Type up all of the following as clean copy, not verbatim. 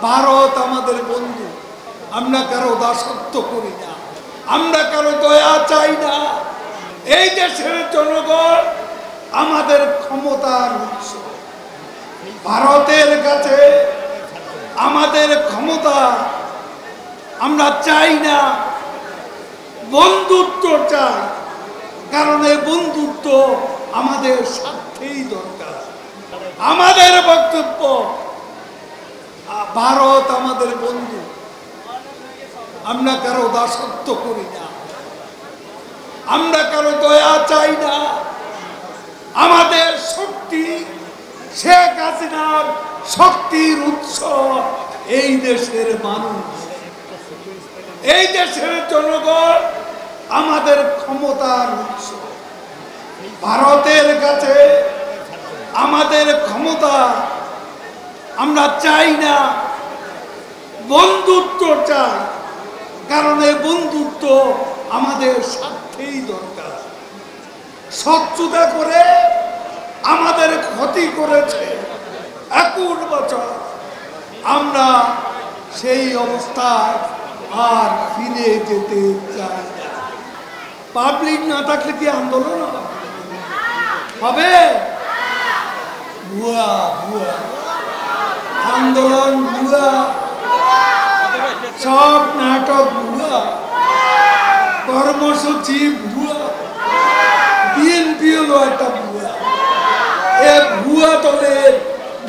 ভারত আমাদের বন্ধু, আমরা কারো দাসত্ব করি না, আমরা কারো দয়া চাই না। এই দেশের জনগণ আমাদের ক্ষমতার উৎস। ভারতের কাছে আমাদের ক্ষমতা আমরা চাই না, বন্ধুত্ব চাই, কারণ এই বন্ধুত্ব আমাদের স্বার্থেই দরকার। আমাদের বক্তব্য, ভারত আমাদের বন্ধু, আমরা কারো দাসত্ব করি না, আমরা কারো দয়া চাই না। আমাদের শক্তি, শেখ হাসিনার শক্তির উৎস এই দেশের মানুষ, এই দেশের জনগণ আমাদের ক্ষমতার উৎস। ভারতের কাছে আমাদের ক্ষমতা আমরা চাই না, বন্ধুত্ব চাই, কারণ এই বন্ধুত্ব আমাদের স্বার্থেই দরকার। শত্রুতা করে আমাদের ক্ষতি করেছে 21 বছর, আমরা সেই অবস্থায় আর ফিরে যেতে চাই না। পাবলিক না থাকলে কি আন্দোলন হবে? ভুয়া ভুয়া আন্দোলন, ভুয়া সব নাটক, ভুয়া কর্মসূচি, ভুয়া বিএনপি হলো একটা ভুয়া। এ ভুয়া দলের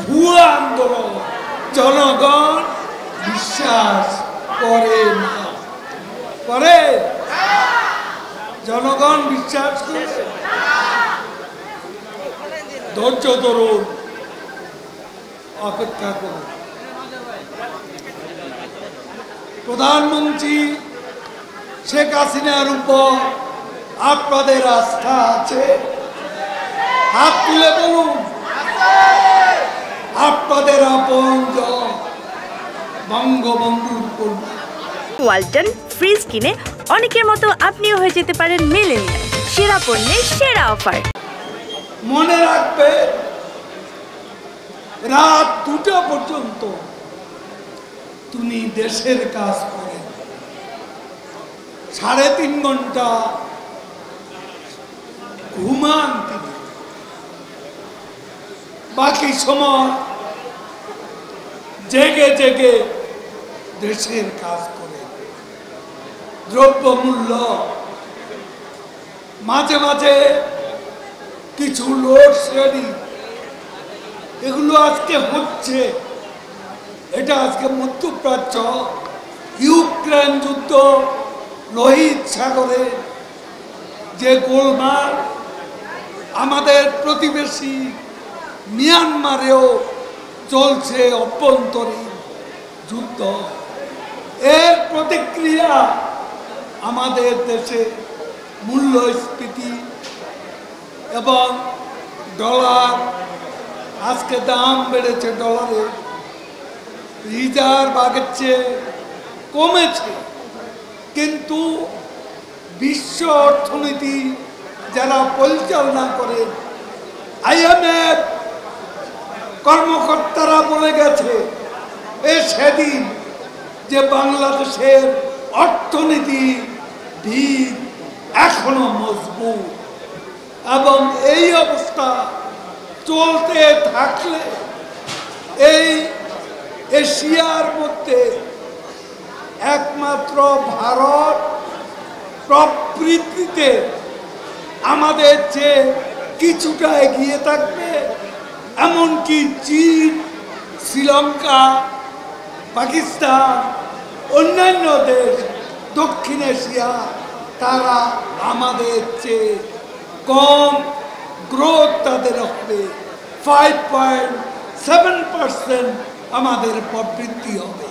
ভুয়া আন্দোলন জনগণ বিশ্বাস করে না। করে? জনগণ বিশ্বাস করে? ধৈর্য ধরুন, অপেক্ষা করুন। প্রধানমন্ত্রী শেখ হাসিনার উপর আপনাদের আস্থা আছে? হাত তুলে বলুন। আপনাদের আপনজন বঙ্গবন্ধুর কন্যা। ওয়ালটন ফ্রিজ কিনে অনেকের মতো আপনিও হয়ে যেতে পারেন মিলেনিয়াল। সেরা পণ্যের সেরা অফার। মনে রাখবে, রাত 2টা পর্যন্ত তুমি দেশের কাজ করেন, 3.5 ঘন্টা ঘুমান তিনি, বাকি সময় জেগে জেগে দেশের কাজ করে। দ্রব্যমূল্য, মাঝে মাঝে কিছু লোডশেডিং, এগুলো আজকে হচ্ছে। এটা আজকে মধ্যপ্রাচ্য, ইউক্রেন যুদ্ধ, লোহিত সাগরে যে গোলমাল, আমাদের প্রতিবেশী মিয়ানমারেও চলছে অভ্যন্তরীণ যুদ্ধ। এর প্রতিক্রিয়া আমাদের দেশে মূল্যস্ফীতি এবং ডলার, আজকে দাম বেড়েছে ডলারের, রিজার্ভ আগের চেয়ে কমেছে, কিন্তু বিশ্ব অর্থনীতি যারা পরিচালনা করে, IMF কর্মকর্তারা বলে গেছে সেদিন যে বাংলাদেশের অর্থনীতি ভিত এখনো মজবুত, এবং এই অবস্থা চলতে থাকলে এই এশিয়ার মধ্যে একমাত্র ভারত প্রবৃদ্ধিতে আমাদের চেয়ে কিছুটা এগিয়ে থাকবে। এমনকি চীন, শ্রীলঙ্কা, পাকিস্তান, অন্যান্য দেশ দক্ষিণ এশিয়া, তারা আমাদের চেয়ে কম গ্রোথ তাদের হবে। 5.7% আমাদের প্রবৃদ্ধি হবে।